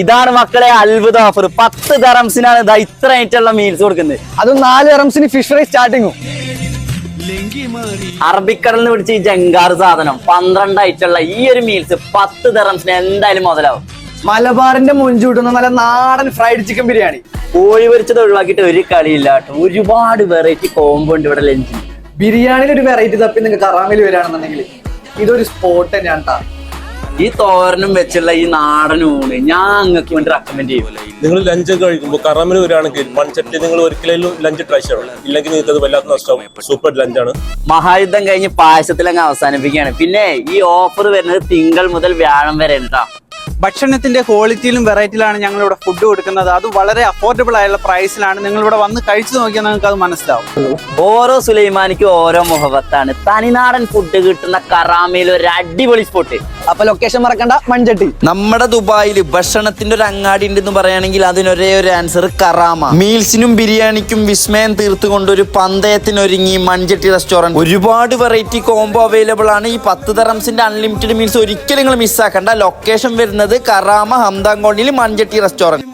ഇതാണ് മക്കളെ അത്ഭുത ഓഫർ. 10 ദിർഹംസിനാണ് ഇതാ ഇത്ര ആയിട്ടുള്ള മീൽസ് കൊടുക്കുന്നത്. അതും 4 ദിർഹംസിന് ഫിഷ് ഫ്രൈ സ്റ്റാർട്ടിങ്ങും. അറബിക്കടലിൽ പിടിച്ച ഈ ജങ്കാർ സാധനം 12 ആയിട്ടുള്ള ഈ ഒരു മീൽസ് 10 ദിർഹംസിന് എന്തായാലും മുതലാവും. മലബാറിന്റെ മുഞ്ചൂട്ടുന്ന നല്ല നാടൻ ഫ്രൈഡ് ചിക്കൻ ബിരിയാണി. കോഴി പൊരിച്ചത് ഒഴിവാക്കിയിട്ട് ഒരു കളിയില്ല കേട്ടോ. ഒരുപാട് വെറൈറ്റി കോംബോ ഉണ്ട് ഇവിടെ ലഞ്ചിൽ. ബിരിയാണിയിൽ ഒരു വെറൈറ്റി തപ്പി നിങ്ങൾക്ക് കറാമയിൽ വരികയാണെന്നുണ്ടെങ്കിൽ ഇതൊരു സ്പോട്ട് തന്നെയാണ് കേട്ടോ. ഈ തോരനും വെച്ചുള്ള ഈ നാടൻ ഊണ് ഞാൻ നിങ്ങൾക്ക് വേണ്ടി റെക്കമെൻഡ് ചെയ്യും. നിങ്ങൾ ലഞ്ച് കഴിക്കുമ്പോൾ കറാമിൽ വരികയാണെങ്കിൽ മൺചട്ടി നിങ്ങൾ ഒരിക്കലും ലഞ്ച് ട്രൈ ചെയ്യണം. ഇല്ലെങ്കിൽ നിങ്ങൾക്ക് അത് വല്ലാത്ത നഷ്ടമാവും. സൂപ്പർ ലഞ്ചാണ്. മഹായുദ്ധം കഴിഞ്ഞ് പായസത്തിലങ്ങ് അവസാനിപ്പിക്കുകയാണ്. പിന്നെ ഈ ഓഫർ വരുന്നത് തിങ്കൾ മുതൽ വ്യാഴം വരെ കേട്ടോ. ഭക്ഷണത്തിന്റെ ക്വാളിറ്റിയിലും വെറൈറ്റിയിലാണ് ഞങ്ങൾ ഇവിടെ ഫുഡ് കൊടുക്കുന്നത്. അത് വളരെ അഫോർഡബിൾ ആയുള്ള പ്രൈസിലാണ്. നിങ്ങൾ ഇവിടെ വന്ന് കഴിച്ചു നോക്കിയാൽ നിങ്ങൾക്ക് അത് മനസ്സിലാവും. ഓരോ സുലൈമാനിക്കും ഓരോ മുഹബത്താണ്. തനിനാടൻ ഫുഡ് കിട്ടുന്ന കറാമയിൽ ഒരു അടിപൊളി സ്പോട്ട്. അപ്പൊ ലൊക്കേഷൻ മറക്കണ്ട, മൺചട്ടി. നമ്മുടെ ദുബായിൽ ഭക്ഷണത്തിന്റെ ഒരു അങ്ങാടി ഉണ്ടെന്ന് പറയുകയാണെങ്കിൽ അതിനൊരേ ഒരു ആൻസർ കറാമ. മീൽസിനും ബിരിയാണിക്കും വിസ്മയം തീർത്തുകൊണ്ട് ഒരു പന്തയത്തിനൊരുങ്ങി മൺചട്ടി റെസ്റ്റോറന്റ്. ഒരുപാട് വെറൈറ്റി കോംബോ അവൈലബിൾ ആണ്. ഈ 10 ദിർഹംസിന്റെ അൺലിമിറ്റഡ് മീൽസ് ഒരിക്കലും നിങ്ങൾ മിസ്സാക്കണ്ട. ലൊക്കേഷൻ വരുന്നത് കറാമ ഹംദാൻ കോളനിയിൽ മൺചട്ടി റെസ്റ്റോറന്റ്.